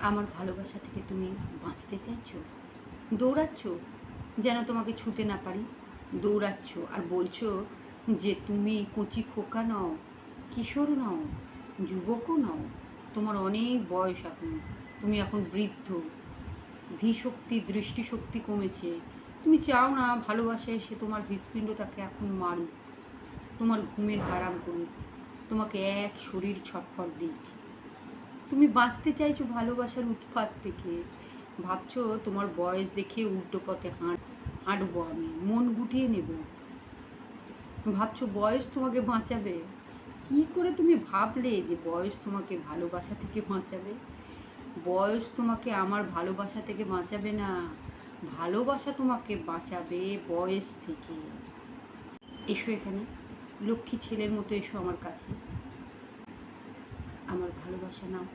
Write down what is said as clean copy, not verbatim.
আমার ভালোবাসা থেকে তুমি বাঁচতে চাইছো, দৌড়াচ্ছ যেন তোমাকে ছুতে না পারি, দৌড়াচ্ছ আর বলছো যে তুমি কচি খোকা নও, কিশোর নও, যুবকও নও, তোমার অনেক বয়স এখন, তুমি এখন বৃদ্ধ, ধীশক্তি দৃষ্টিশক্তি কমেছে। তুমি চাও না ভালোবাসা এসে তোমার হৃৎপিণ্ডটাকে এখন মারুক, তোমার ঘুমের হারাম করুক, তোমাকে এক শরীর ছটফট দিক। তুমি বাঁচতে চাইছো ভালোবাসার উৎপাত থেকে, ভাবছো তোমার বয়স দেখে উল্টো পথে হাঁটবো আমি, মন গুটিয়ে নেব। ভাবছো বয়স তোমাকে বাঁচাবে। কি করে তুমি ভাবলে যে বয়স তোমাকে ভালোবাসা থেকে বাঁচাবে? বয়স তোমাকে আমার ভালোবাসা থেকে বাঁচাবে না, ভালোবাসা তোমাকে বাঁচাবে বয়স থেকে। এসো এখানে, লক্ষ্মী ছেলের মতো এসো আমার কাছে, আমার ভালোবাসা নাও।